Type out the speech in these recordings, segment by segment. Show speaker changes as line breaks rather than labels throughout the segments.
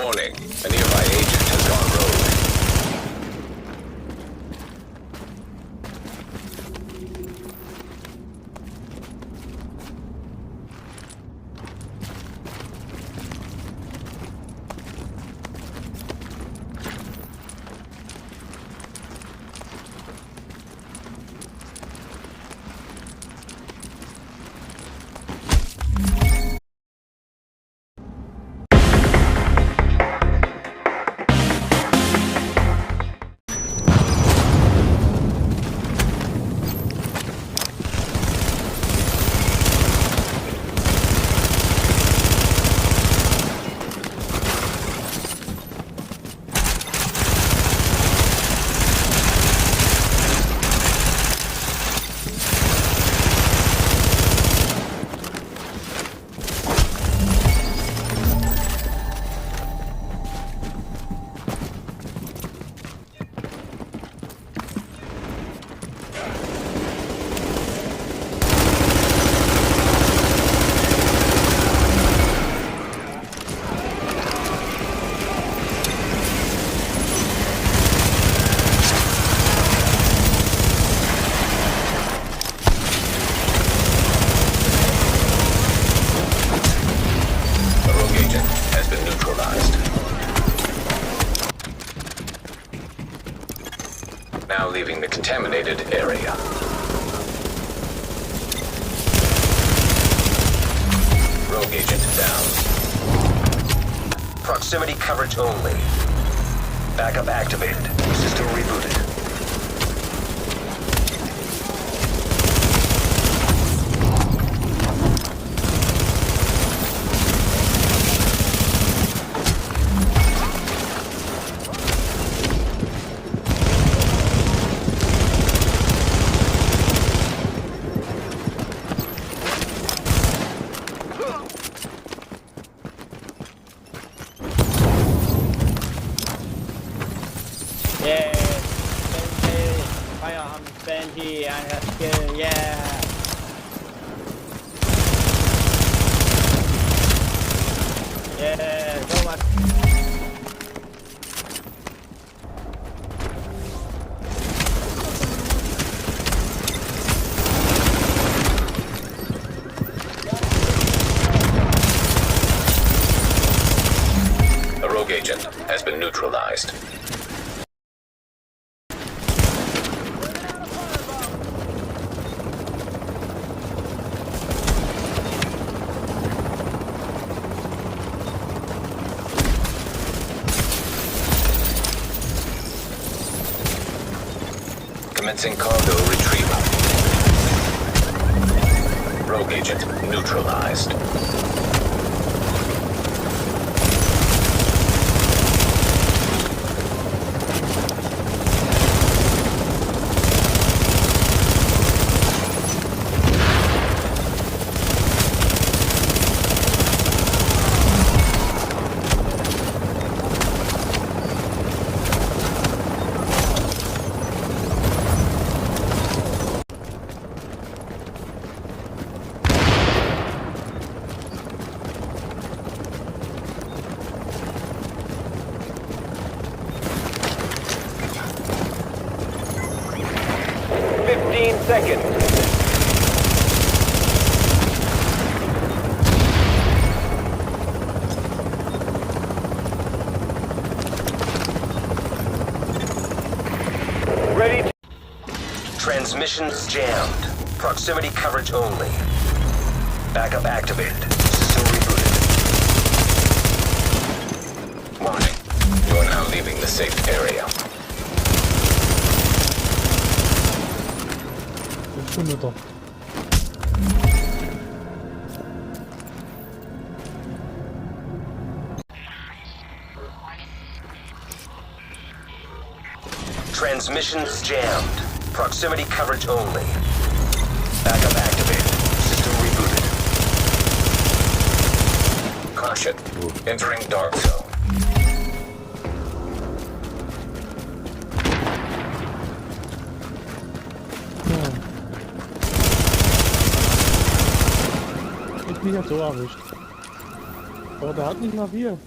Warning, a nearby agent has gone rogue. Now leaving the contaminated area. Rogue agent down. Proximity coverage only. Backup activated. System rebooted.
Yeah, firearm stand here, I have skill, yeah. Yeah, so much.
A rogue agent has been neutralized. Commencing cargo retrieval. Rogue agent neutralized. Seconds. Ready to... Transmissions jammed. Proximity coverage only. Backup activated. System rebooted. Warning. You are now leaving the safe area.
더.
Transmissions jammed. Proximity coverage only. Backup activated. System rebooted. Caution. Entering dark zone.
Mich hat so erwischt. Aber der hat nicht nach wir.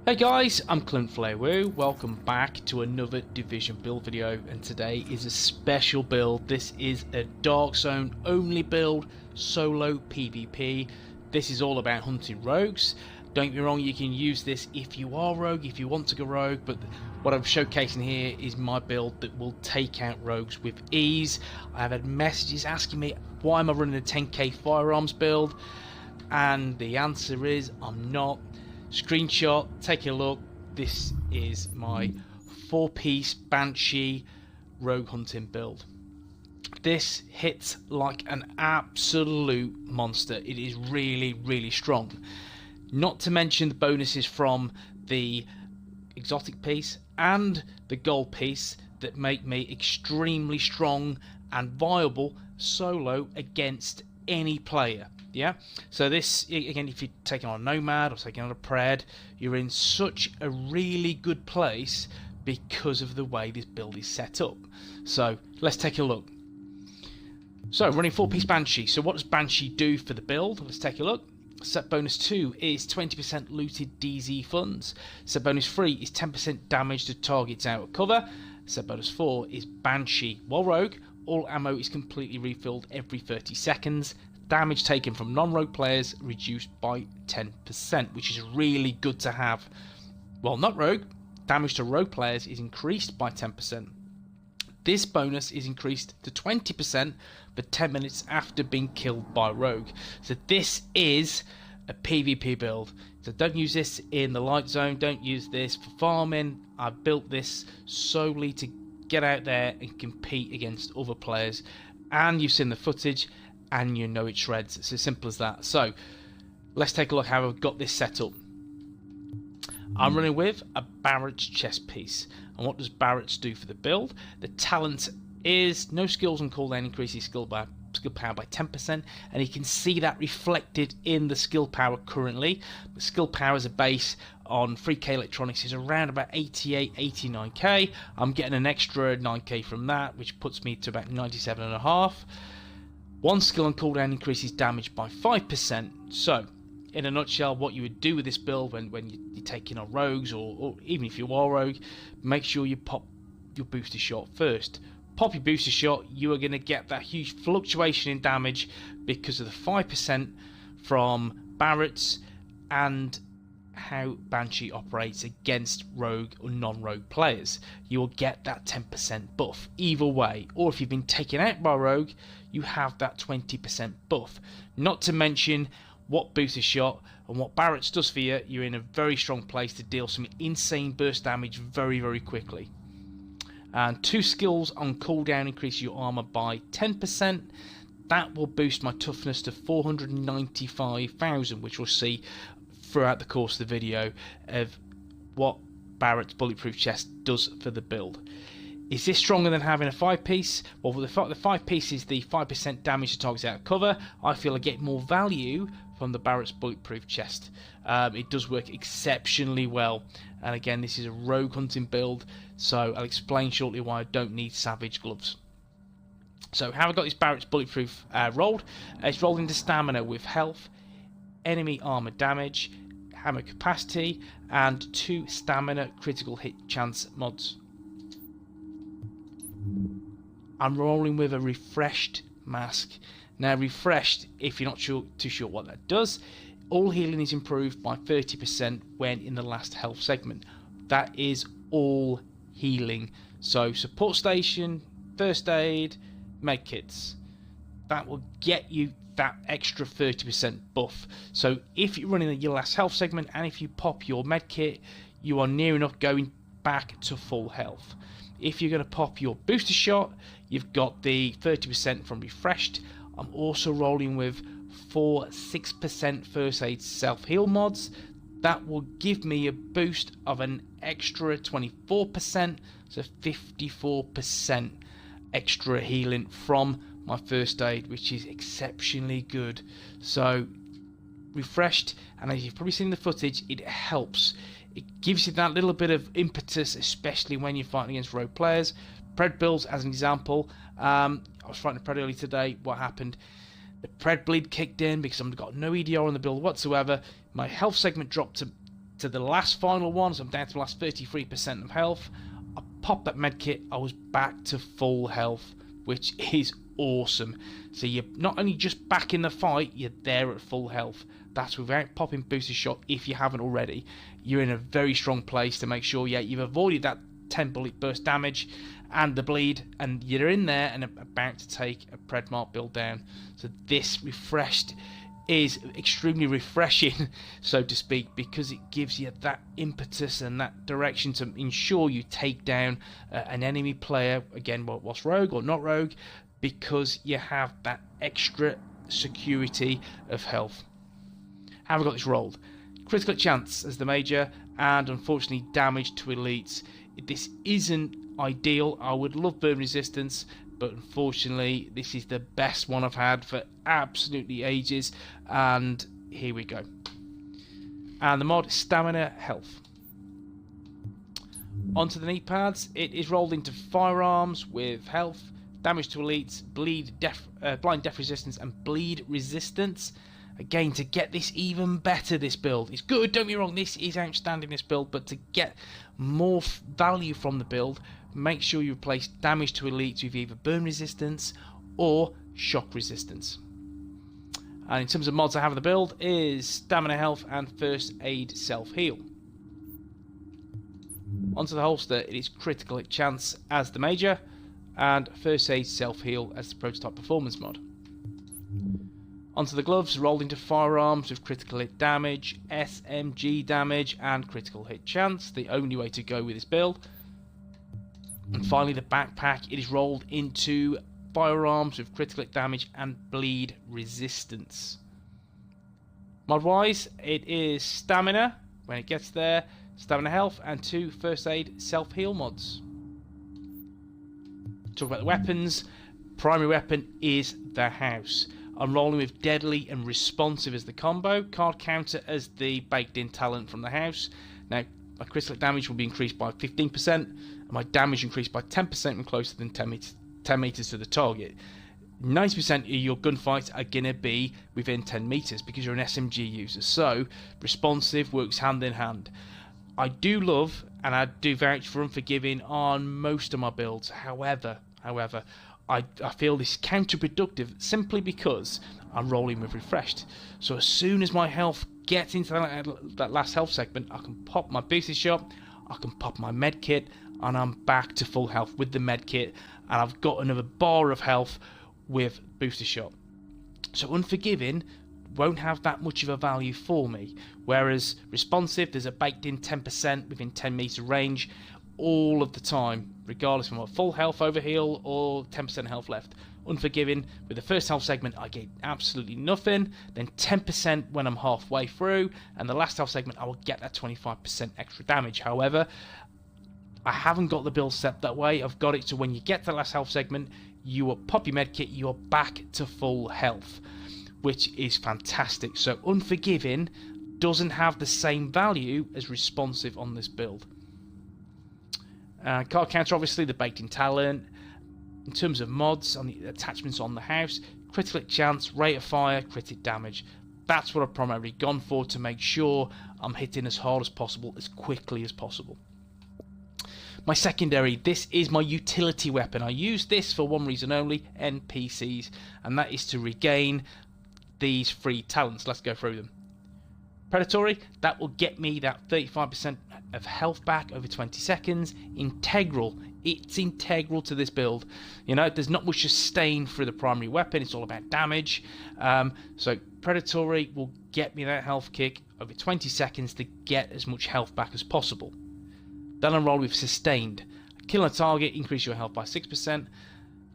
Hey guys, I'm Clint Flaywoo. Welcome back to another Division build video, and today is a special build. This is a Dark Zone only build, solo PvP. This is all about hunting rogues. Don't get me wrong, you can use this if you are rogue, if you want to go rogue, but what I'm showcasing here is my build that will take out rogues with ease. I've had messages asking me why am I running a 10k firearms build, and the answer is I'm not. Screenshot, take a look. This is my 4-piece Banshee rogue hunting build. This hits like an absolute monster. It is really strong. Not to mention the bonuses from the exotic piece and the gold piece that make me extremely strong and viable solo against any player. Yeah, so this, again, if you're taking on a nomad or taking on a pred, you're in such a really good place because of the way this build is set up. So let's take a look. So running 4-piece Banshee. So what does Banshee do for the build? Let's take a look. Set bonus 2 is 20% looted DZ funds. Set bonus 3 is 10% damage to targets out of cover. Set bonus 4 is Banshee. While rogue, all ammo is completely refilled every 30 seconds. Damage taken from non-rogue players reduced by 10%, which is really good to have. While not rogue, damage to rogue players is increased by 10%. This bonus is increased to 20% for 10 minutes after being killed by rogue. So this is a PvP build. So don't use this in the light zone, don't use this for farming. I built this solely to get out there and compete against other players. And you've seen the footage, and you know it shreds. It's as simple as that. So let's take a look how I've got this set up. I'm running with a Barrett's chest piece. And what does Barrett's do for the build? The talent is no skills on cooldown, increases skill power by 10%, and you can see that reflected in the skill power currently. The skill power as a base on 3k electronics is around about 88, 89k. I'm getting an extra 9k from that, which puts me to about 97.5. One skill on cooldown increases damage by 5%. So, in a nutshell, what you would do with this build when you're taking on rogues, or even if you are rogue, make sure you pop your booster shot first. Pop your booster shot, you are going to get that huge fluctuation in damage because of the 5% from Barrett's and how Banshee operates against rogue or non-rogue players. You will get that 10% buff either way, or if you've been taken out by rogue, you have that 20% buff. Not to mention what booster shot and what Barrett's does for you, you're in a very strong place to deal some insane burst damage very quickly. And 2 skills on cooldown increase your armor by 10%. That will boost my toughness to 495,000, which we'll see throughout the course of the video of what Barrett's bulletproof chest does for the build. Is this stronger than having a 5-piece? Well, the 5-piece is the 5% damage to targets out of cover. I feel I get more value from the Barrett's bulletproof chest. It does work exceptionally well, and again, this is a rogue hunting build, so I'll explain shortly why I don't need savage gloves. So how I got this Barrett's bulletproof rolled? It's rolled into stamina with health, enemy armor damage, hammer capacity, and 2 stamina critical hit chance mods. I'm rolling with a refreshed mask. Now, refreshed, if you're not too sure what that does, all healing is improved by 30% when in the last health segment. That is all healing. So support station, first aid, medkits. That will get you that extra 30% buff. So if you're running your last health segment and if you pop your medkit, you are near enough going back to full health. If you're going to pop your booster shot, you've got the 30% from refreshed. I'm also rolling with 6% first aid self-heal mods. That will give me a boost of an extra 24%, so 54% extra healing from my first aid, which is exceptionally good. So refreshed, and as you've probably seen in the footage, it helps. It gives you that little bit of impetus, especially when you're fighting against rogue players. Pred builds, as an example, I was fighting a Pred early today. What happened? The Pred bleed kicked in because I've got no EDR on the build whatsoever. My health segment dropped to to the last final one, so I'm down to the last 33% of health. I popped that medkit, I was back to full health, which is awesome. So you're not only just back in the fight, you're there at full health. That's without popping booster shot if you haven't already. You're in a very strong place to make sure, yeah, you've avoided that 10 bullet burst damage and the bleed, and you're in there and about to take a Predmark build down. So this refreshed is extremely refreshing, so to speak, because it gives you that impetus and that direction to ensure you take down an enemy player, again, what's rogue or not rogue, because you have that extra security of health. How have I got this rolled? Critical chance as the major, and unfortunately damage to elites. This isn't ideal. I would love burn resistance, but unfortunately this is the best one I've had for absolutely ages, and here we go. And the mod, stamina health. Onto the knee pads. It is rolled into firearms with health, damage to elites, blind death resistance, and bleed resistance. Again, to get this even better, this build. It's good, don't be wrong, this is outstanding, this build, but to get more value from the build, make sure you replace damage to elites with either burn resistance or shock resistance. And in terms of mods I have in the build is stamina health and first aid self-heal. Onto the holster, it is critical hit chance as the major, and first aid self-heal as the prototype performance mod. Onto the gloves, rolled into firearms with critical hit damage, SMG damage, and critical hit chance, the only way to go with this build. And finally the backpack, it is rolled into firearms with critical hit damage and bleed resistance. Mod wise, it is stamina, when it gets there, stamina health, and 2 first aid self-heal mods. Talk about the weapons. Primary weapon is the house. I'm rolling with deadly and responsive as the combo, card counter as the baked in talent from the house. Now my critical damage will be increased by 15% and my damage increased by 10% when closer than 10 meters to the target. 90% of your gunfights are going to be within 10 meters because you're an SMG user, so responsive works hand in hand. I do love and I do vouch for Unforgiving on most of my builds. However, I feel this is counterproductive simply because I'm rolling with refreshed. So as soon as my health gets into that last health segment, I can pop my boosted shot, I can pop my med kit, and I'm back to full health with the med kit, and I've got another bar of health with booster shot. So Unforgiving won't have that much of a value for me, whereas responsive, there's a baked in 10% within 10 meter range all of the time, regardless of my full health overheal or 10% health left. Unforgiving, with the first health segment I get absolutely nothing, then 10% when I'm halfway through, and the last health segment I will get that 25% extra damage. However, I haven't got the build set that way. I've got it to when you get to the last health segment, you will pop your medkit, you are back to full health, which is fantastic. So Unforgiving doesn't have the same value as responsive on this build. Card counter, obviously the baked in talent. In terms of mods on the attachments on the house, critical hit chance, rate of fire, critic damage. That's what I've primarily gone for to make sure I'm hitting as hard as possible, as quickly as possible. My secondary, this is my utility weapon. I use this for one reason only, NPCs, and that is to regain these free talents. Let's go through them. Predatory, that will get me that 35% of health back over 20 seconds. Integral, it's integral to this build. You know, there's not much sustain through the primary weapon, it's all about damage. So Predatory will get me that health kick over 20 seconds to get as much health back as possible. Then I'm rolling with Sustained. Kill a target, increase your health by 6%.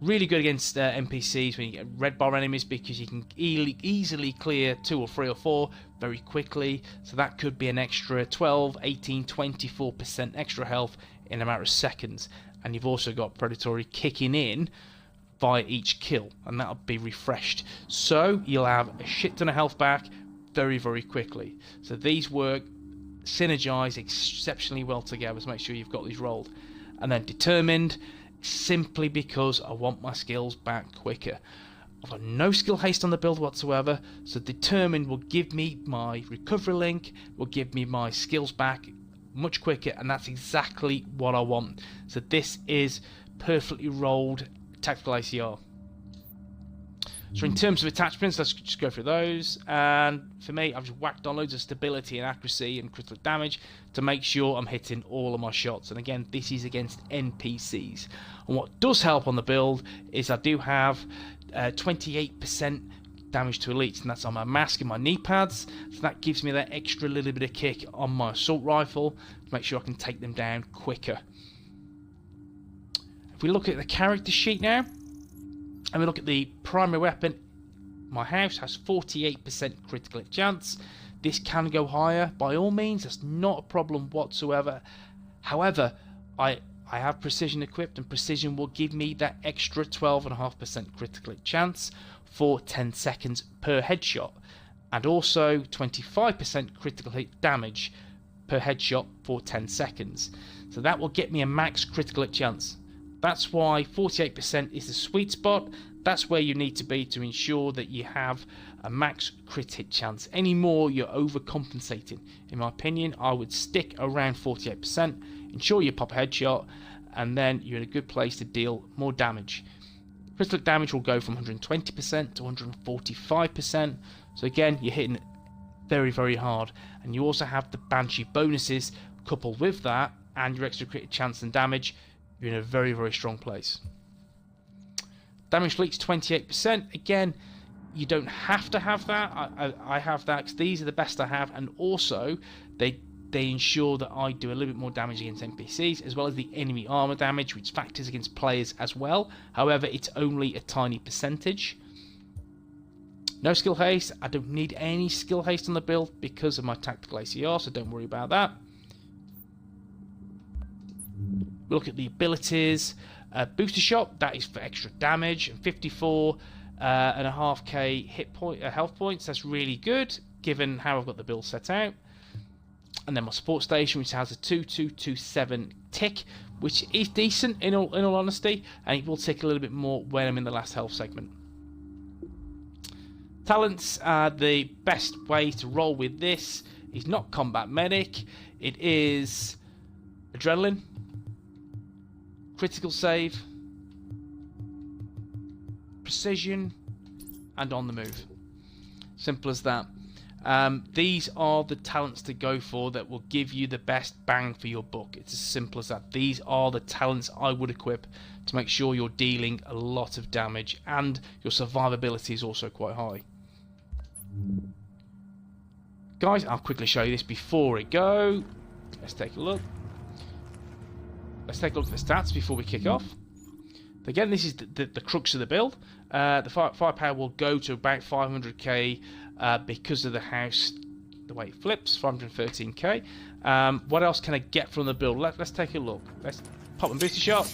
Really good against NPCs when you get red bar enemies because you can easily clear 2 or 3 or 4 very quickly. So that could be an extra 12, 18, 24% extra health in a matter of seconds. And you've also got Predatory kicking in via each kill, and that'll be refreshed. So you'll have a shit ton of health back very, very quickly. So these work, synergize exceptionally well together, so make sure you've got these rolled. And then Determined, simply because I want my skills back quicker. I've got no skill haste on the build whatsoever, so Determined will give me my recovery link, will give me my skills back much quicker, and that's exactly what I want. So this is perfectly rolled tactical ACR. So in terms of attachments, let's just go through those. And for me, I've just whacked on loads of stability and accuracy and critical damage to make sure I'm hitting all of my shots. And again, this is against NPCs. And what does help on the build is I do have 28% damage to elites, and that's on my mask and my knee pads. So that gives me that extra little bit of kick on my assault rifle to make sure I can take them down quicker. If we look at the character sheet now, and we look at the primary weapon, my house has 48% critical hit chance. This can go higher by all means, that's not a problem whatsoever. However, I have precision equipped, and precision will give me that extra 12.5% critical hit chance for 10 seconds per headshot, and also 25% critical hit damage per headshot for 10 seconds. So that will get me a max critical hit chance. That's why 48% is the sweet spot. That's where you need to be to ensure that you have a max crit hit chance. Any more, you're overcompensating. In my opinion, I would stick around 48%, ensure you pop a headshot, and then you're in a good place to deal more damage. Critical damage will go from 120% to 145%. So again, you're hitting very, very hard. And you also have the Banshee bonuses coupled with that, and your extra crit chance and damage. You're in a very, very strong place. Damage leaks 28%. Again, you don't have to have that. I have that because these are the best I have, and also they ensure that I do a little bit more damage against NPCs, as well as the enemy armor damage, which factors against players as well. However, it's only a tiny percentage. No skill haste. I don't need any skill haste on the build because of my tactical ACR, so don't worry about that. Look at the abilities. Booster shot, that is for extra damage, and 54.5k health points. That's really good given how I've got the build set out. And then my support station, which has a 2227 tick, which is decent in all honesty, and it will tick a little bit more when I'm in the last health segment. Talents are the best way to roll with this. Is not combat medic. It is adrenaline, critical save, precision, and on the move. Simple as that. These are the talents to go for that will give you the best bang for your buck. It's as simple as that. These are the talents I would equip to make sure you're dealing a lot of damage, and your survivability is also quite high. Guys, I'll quickly show you this before we go. Let's take a look. Let's take a look at the stats before we kick off. Again, this is the crux of the build. The firepower will go to about 500k because of the house, the way it flips, 513k. What else can I get from the build? Let's take a look. Let's pop a booster shot.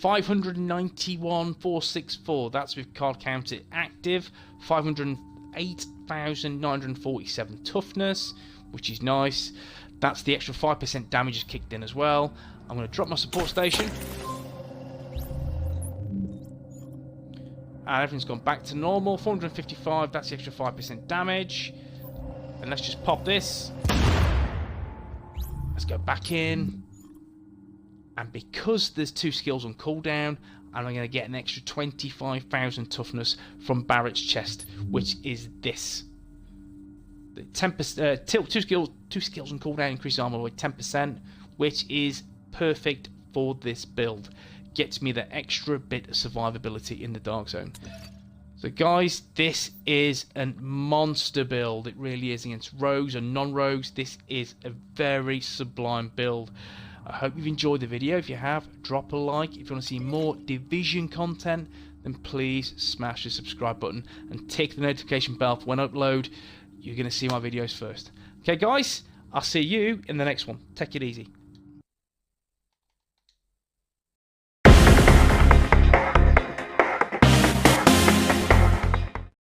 591,464. That's with card counter active. 508,947 toughness, which is nice. That's the extra 5% damage is kicked in as well. I'm going to drop my support station. And everything's gone back to normal. 455, that's the extra 5% damage. And let's just pop this. Let's go back in. And because there's 2 skills on cooldown, I'm going to get an extra 25,000 toughness from Barrett's chest, which is this. 10%, two skills on cooldown increases armor by 10%, which is perfect for this build. Gets me that extra bit of survivability in the dark zone. So guys, this is a monster build. It really is. Against rogues and non-rogues, this is a very sublime build. I hope you've enjoyed the video. If you have, drop a like. If you want to see more Division content, then please smash the subscribe button and tick the notification bell for when I upload. You're going to see my videos first. Okay guys, I'll see you in the next one. Take it easy.